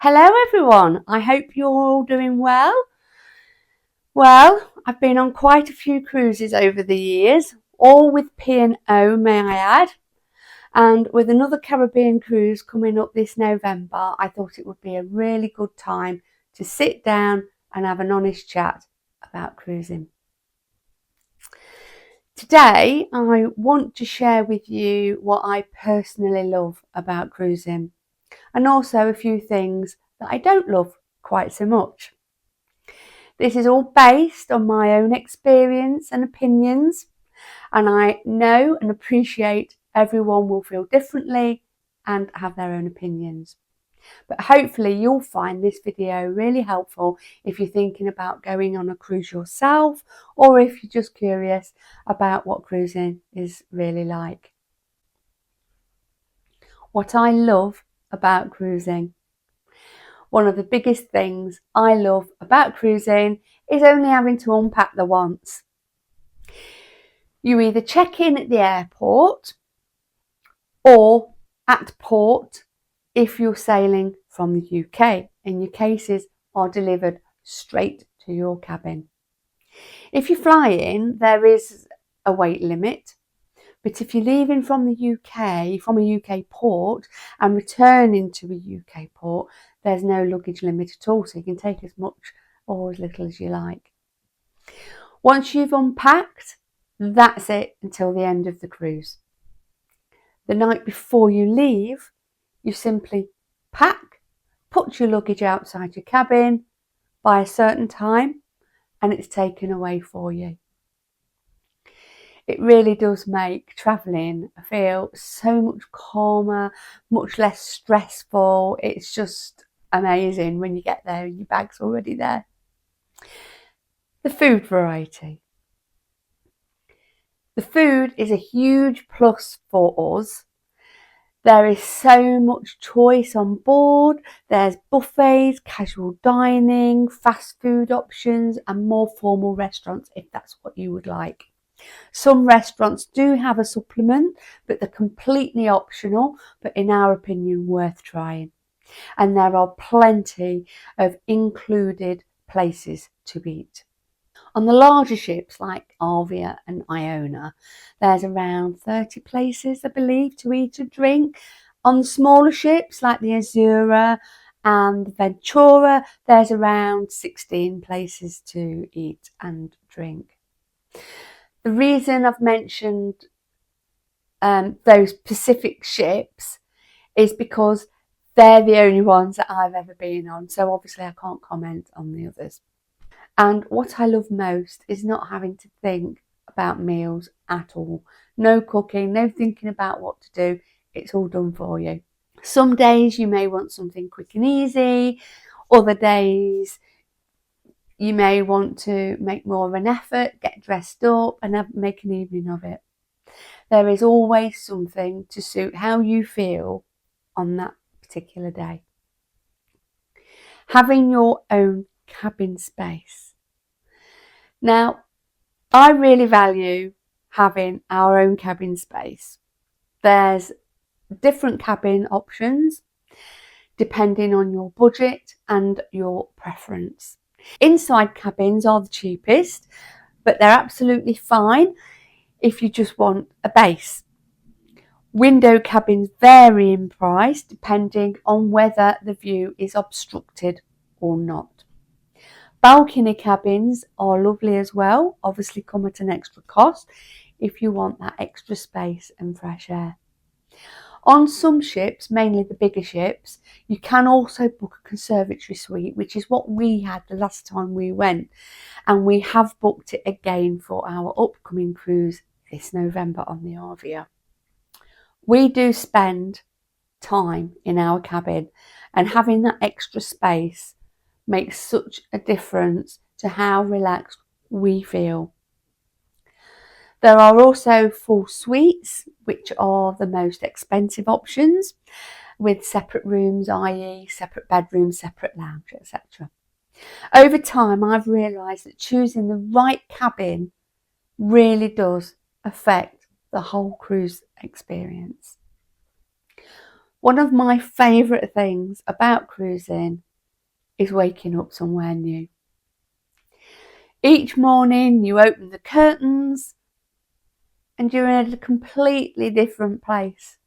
Hello everyone, I hope you're all doing well. Well, I've been on quite a few cruises over the years, all with P&O may I add, and with another Caribbean cruise coming up this November, I thought it would be a really good time to sit down and have an honest chat about cruising. Today, I want to share with you what I personally love about cruising and also a few things that I don't love quite so much. This is all based on my own experience and opinions, and I know and appreciate everyone will feel differently and have their own opinions. But hopefully you'll find this video really helpful if you're thinking about going on a cruise yourself or if you're just curious about what cruising is really like. What I love about cruising. One of the biggest things I love about cruising is only having to unpack the once. You either check in at the airport or at port if you're sailing from the UK and your cases are delivered straight to your cabin. If you're flying, there is a weight limit, but if you're leaving from the UK, from a UK port and returning to a UK port, there's no luggage limit at all, so you can take as much or as little as you like. Once you've unpacked, that's it until the end of the cruise. The night before you leave, you simply pack, put your luggage outside your cabin by a certain time, and it's taken away for you. It really does make travelling feel so much calmer, much less stressful. It's just amazing when you get there and your bag's already there. The food variety. The food is a huge plus for us. There is so much choice on board. There's buffets, casual dining, fast food options, and more formal restaurants if that's what you would like. Some restaurants do have a supplement, but they're completely optional, but in our opinion, worth trying. And there are plenty of included places to eat. On the larger ships like Arvia and Iona, there's around 30 places, I believe, to eat and drink. On the smaller ships like the Azura and the Ventura, there's around 16 places to eat and drink. The reason I've mentioned those Pacific ships is because they're the only ones that I've ever been on, so obviously I can't comment on the others. And what I love most is not having to think about meals at all. No cooking, no thinking about what to do. It's all done for you. Some days you may want something quick and easy. Other days you may want to make more of an effort, get dressed up and make an evening of it. There is always something to suit how you feel on that particular day. Having your own cabin space. Now, I really value having our own cabin space. There's different cabin options depending on your budget and your preference. Inside cabins are the cheapest, but they're absolutely fine if you just want a base. Window cabins vary in price depending on whether the view is obstructed or not. Balcony cabins are lovely as well, obviously come at an extra cost if you want that extra space and fresh air. On some ships, mainly the bigger ships, you can also book a conservatory suite, which is what we had the last time we went, and we have booked it again for our upcoming cruise this November on the Arvia. We do spend time in our cabin, and having that extra space makes such a difference to how relaxed we feel. There are also full suites, which are the most expensive options, with separate rooms, i.e. separate bedrooms, separate lounge, etc. Over time, I've realised that choosing the right cabin really does affect the whole cruise experience. One of my favourite things about cruising is waking up somewhere new. Each morning you open the curtains and you're in a completely different place.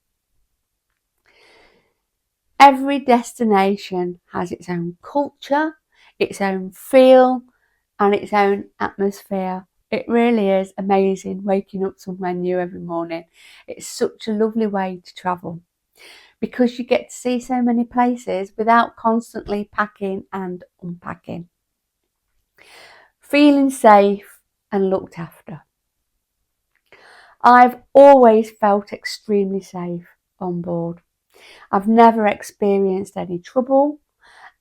Every destination has its own culture, its own feel, and its own atmosphere. It really is amazing waking up somewhere new every morning. It's such a lovely way to travel because you get to see so many places without constantly packing and unpacking. Feeling safe and looked after. I've always felt extremely safe on board. I've never experienced any trouble,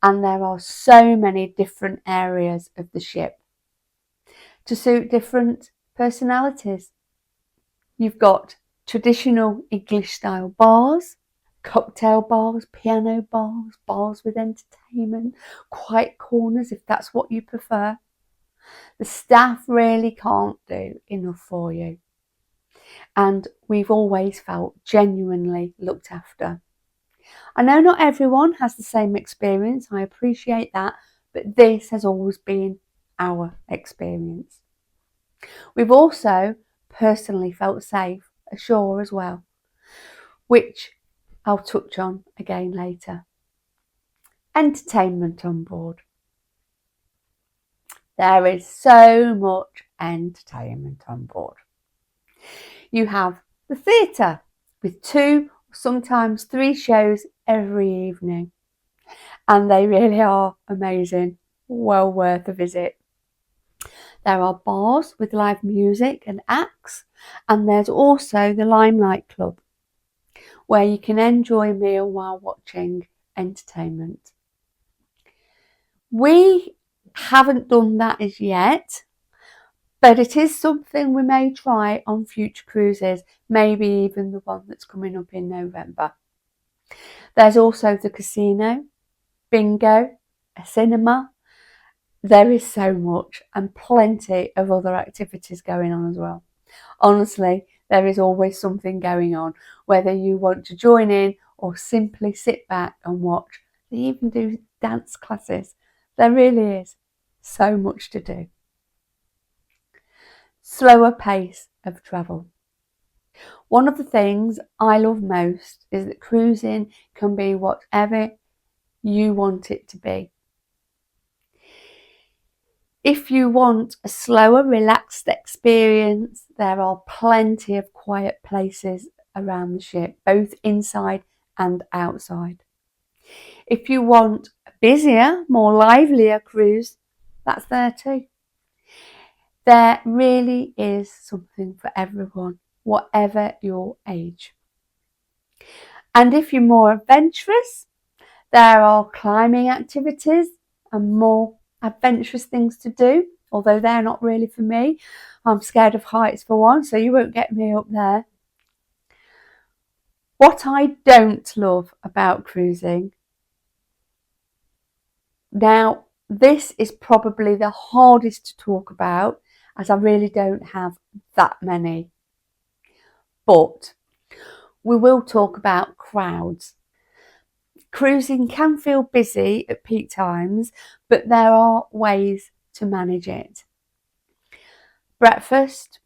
and there are so many different areas of the ship to suit different personalities. You've got traditional English style bars, cocktail bars, piano bars, bars with entertainment, quiet corners if that's what you prefer. The staff really can't do enough for you, and we've always felt genuinely looked after. I know not everyone has the same experience, I appreciate that, but this has always been our experience. We've also personally felt safe ashore as well, which I'll touch on again later. Entertainment on board. There is so much entertainment on board. You have the theatre with 2, sometimes 3 shows every evening, and they really are amazing, well worth a visit. There are bars with live music and acts, and there's also the Limelight Club, where you can enjoy a meal while watching entertainment. We haven't done that as yet, but it is something we may try on future cruises, maybe even the one that's coming up in November. There's also the casino, bingo, a cinema. There is so much and plenty of other activities going on as well. Honestly, there is always something going on, whether you want to join in or simply sit back and watch. They even do dance classes. There really is so much to do. Slower pace of travel. One of the things I love most is that cruising can be whatever you want it to be. If you want a slower, relaxed experience, there are plenty of quiet places around the ship, both inside and outside. If you want a busier, more livelier cruise, that's there too. There really is something for everyone, whatever your age. And if you're more adventurous, there are climbing activities and more adventurous things to do, although they're not really for me. I'm scared of heights for one, so you won't get me up there. What I don't love about cruising, now this is probably the hardest to talk about as I really don't have that many, but we will talk about crowds. Cruising can feel busy at peak times, but there are ways to manage it. Breakfast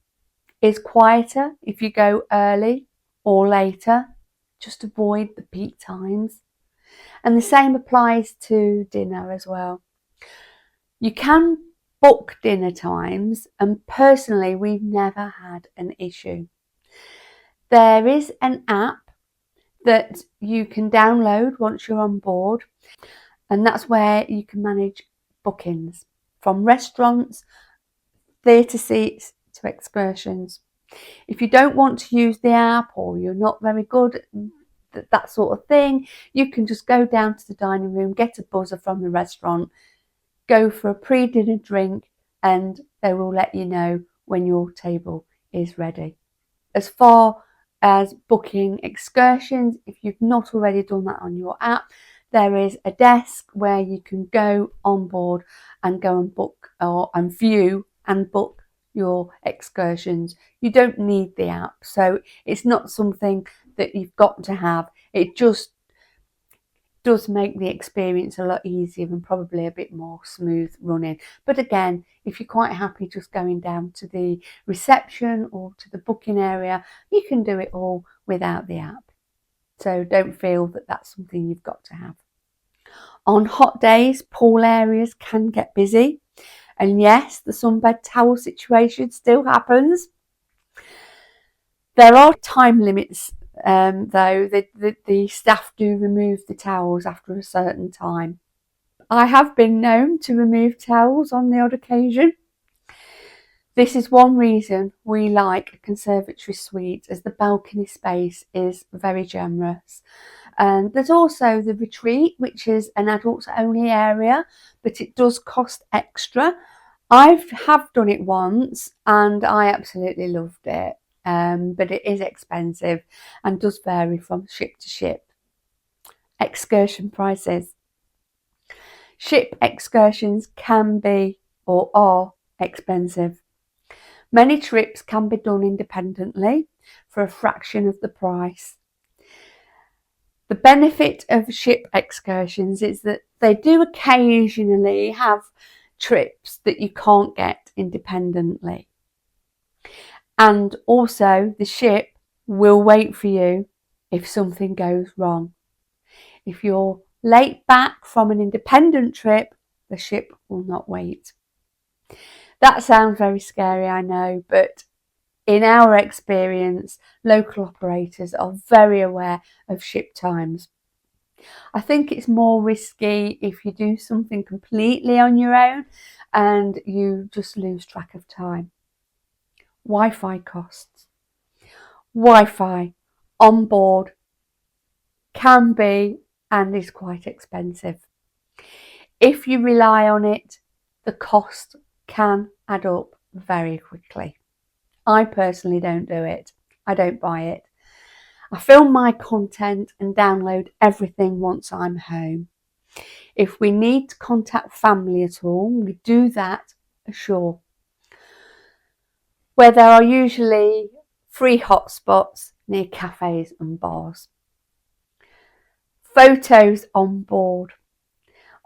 is quieter if you go early or later. Just avoid the peak times. And the same applies to dinner as well. You can book dinner times, and personally, we've never had an issue. There is an app that you can download once you're on board, and that's where you can manage bookings from restaurants, theatre seats to excursions. If you don't want to use the app or you're not very good at that sort of thing, you can just go down to the dining room, get a buzzer from the restaurant, go for a pre-dinner drink, and they will let you know when your table is ready. As far as booking excursions, if you've not already done that on your app, there is a desk where you can go on board and go and book and view and book your excursions. You don't need the app, so it's not something that you've got to have. It just does make the experience a lot easier and probably a bit more smooth running. But again, if you're quite happy just going down to the reception or to the booking area, you can do it all without the app. So don't feel that that's something you've got to have. On hot days, pool areas can get busy. And yes, the sunbed towel situation still happens. There are time limits though. The staff do remove the towels after a certain time. I have been known to remove towels on the odd occasion. This is one reason we like a conservatory suite, as the balcony space is very generous. And there's also the retreat, which is an adults only area, but it does cost extra. I have done it once and I absolutely loved it. But it is expensive and does vary from ship to ship. Excursion prices. Ship excursions can be or are expensive. Many trips can be done independently for a fraction of the price. The benefit of ship excursions is that they do occasionally have trips that you can't get independently. And also the ship will wait for you if something goes wrong. If you're late back from an independent trip, the ship will not wait. That sounds very scary, I know, but in our experience, local operators are very aware of ship times. I think it's more risky if you do something completely on your own and you just lose track of time. Wi-Fi costs. Wi-Fi on board can be and is quite expensive. If you rely on it, the cost can add up very quickly. I personally don't do it. I don't buy it. I film my content and download everything once I'm home. If we need to contact family at all, we do that ashore, where there are usually free hotspots near cafes and bars. Photos on board.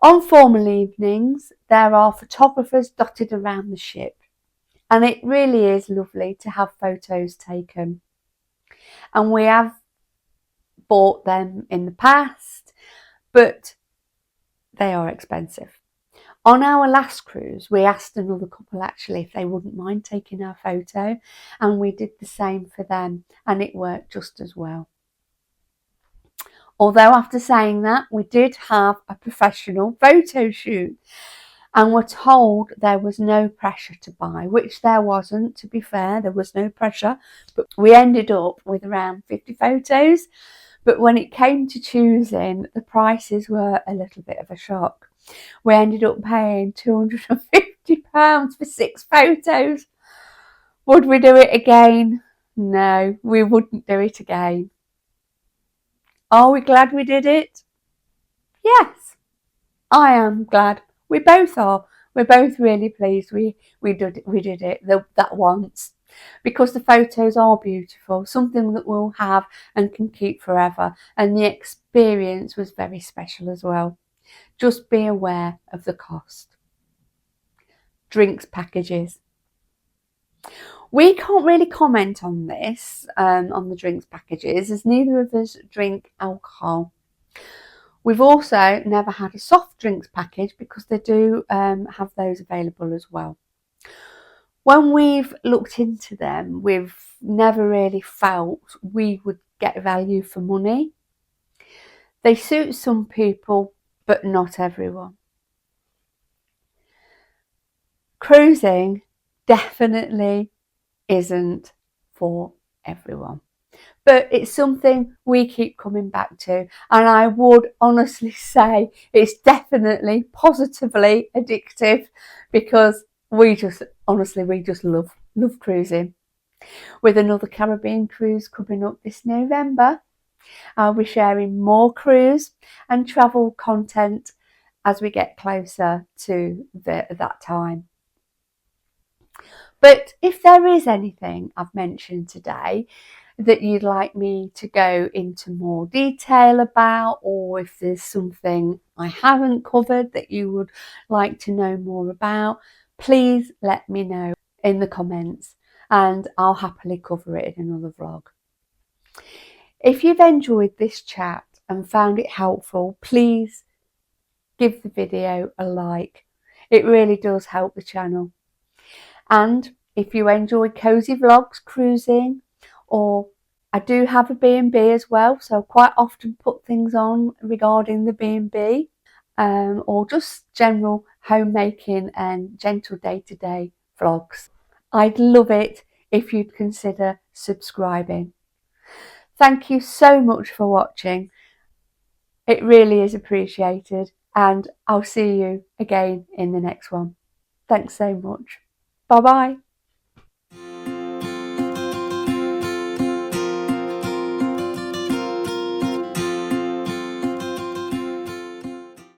On formal evenings, there are photographers dotted around the ship, and it really is lovely to have photos taken. And we have bought them in the past, but they are expensive. On our last cruise, we asked another couple actually if they wouldn't mind taking our photo, and we did the same for them, and it worked just as well. Although after saying that, we did have a professional photo shoot and were told there was no pressure to buy, which there wasn't, to be fair, there was no pressure, but we ended up with around 50 photos. But when it came to choosing, the prices were a little bit of a shock. We ended up paying £250 for 6 photos. Would we do it again? No, we wouldn't do it again. Are we glad we did it? Yes, I am glad. We both are. We're both really pleased we did it that once, because the photos are beautiful, something that we'll have and can keep forever, and the experience was very special as well. Just be aware of the cost. Drinks packages. We can't really comment on this, on the drinks packages, as neither of us drink alcohol. We've also never had a soft drinks package because they do have those available as well. When we've looked into them, we've never really felt we would get value for money. They suit some people, but not everyone. Cruising definitely isn't for everyone, but it's something we keep coming back to, and I would honestly say it's definitely positively addictive, because we just love cruising. With another Caribbean cruise coming up this November, I'll be sharing more cruise and travel content as we get closer to that time. But if there is anything I've mentioned today that you'd like me to go into more detail about, or if there's something I haven't covered that you would like to know more about, please let me know in the comments and I'll happily cover it in another vlog. If you've enjoyed this chat and found it helpful, please give the video a like. It really does help the channel. And if you enjoy cozy vlogs, cruising, or I do have a B&B as well, so I quite often put things on regarding the B&B, or just general homemaking and gentle day-to-day vlogs. I'd love it if you'd consider subscribing. Thank you so much for watching. It really is appreciated, and I'll see you again in the next one. Thanks so much. Bye bye.